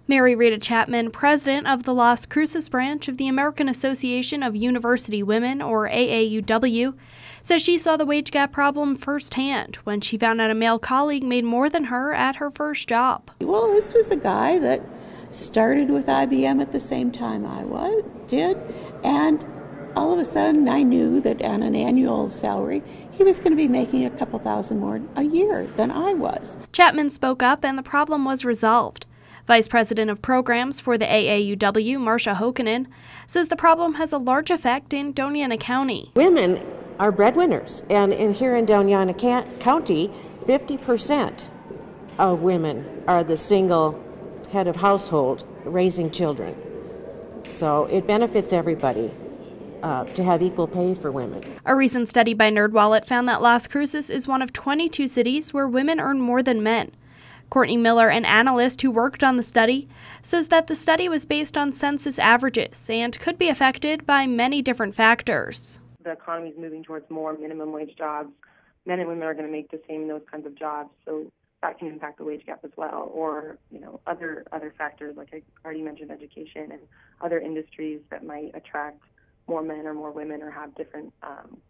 Mary Rita Chapman, president of the Las Cruces Branch of the American Association of University Women, or AAUW, says she saw the wage gap problem firsthand when she found out a male colleague made more than her at her first job. Well, this was a guy that started with IBM at the same time I did, and all of a sudden I knew that on an annual salary he was going to be making a couple thousand more a year than I was. Chapman spoke up and the problem was resolved. Vice President of Programs for the AAUW, Marsha Hokkanen, says the problem has a large effect in Dona Ana County. Women are breadwinners, and here in Dona Ana County, 50% of women are the single head of household raising children. So it benefits everybody to have equal pay for women. A recent study by NerdWallet found that Las Cruces is one of 22 cities where women earn more than men. Courtney Miller, an analyst who worked on the study, says that the study was based on census averages and could be affected by many different factors. The economy is moving towards more minimum wage jobs. Men and women are going to make the same those kinds of jobs, so that can impact the wage gap as well. Or, other factors, like I already mentioned, education and other industries that might attract more men or more women or have different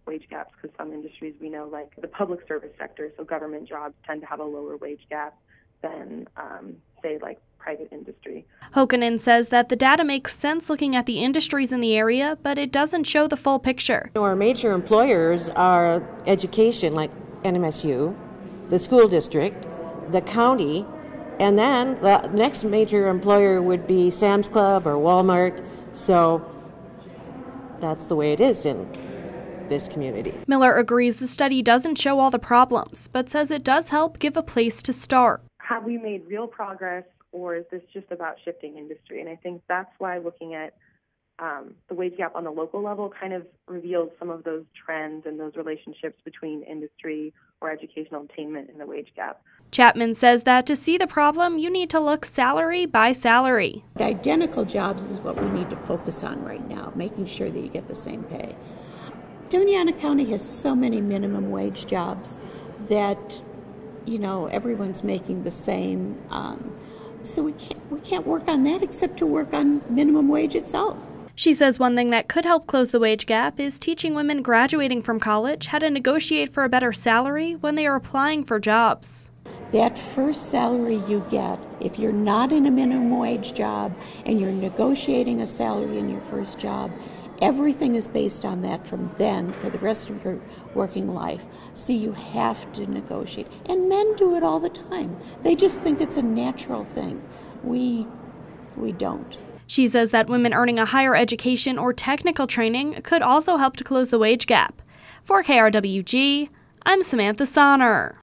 wage gaps, because some industries we know, like the public service sector, so government jobs tend to have a lower wage gap than, say, like private industry. Hokkanen says that the data makes sense looking at the industries in the area, but it doesn't show the full picture. Our major employers are education, like NMSU, the school district, the county, and then the next major employer would be Sam's Club or Walmart. So that's the way it is in this community. Miller agrees the study doesn't show all the problems, but says it does help give a place to start. Have we made real progress, or is this just about shifting industry? And I think that's why looking at the wage gap on the local level kind of reveals some of those trends and those relationships between industry or educational attainment and the wage gap. Chapman says that to see the problem, you need to look salary by salary. Identical jobs is what we need to focus on right now, making sure that you get the same pay. Dona Ana County has so many minimum wage jobs that, everyone's making the same. So we can't work on that except to work on minimum wage itself. She says one thing that could help close the wage gap is teaching women graduating from college how to negotiate for a better salary when they are applying for jobs. That first salary you get, if you're not in a minimum wage job and you're negotiating a salary in your first job, everything is based on that from then for the rest of your working life. So you have to negotiate. And men do it all the time. They just think it's a natural thing. We don't. She says that women earning a higher education or technical training could also help to close the wage gap. For KRWG, I'm Samantha Sonner.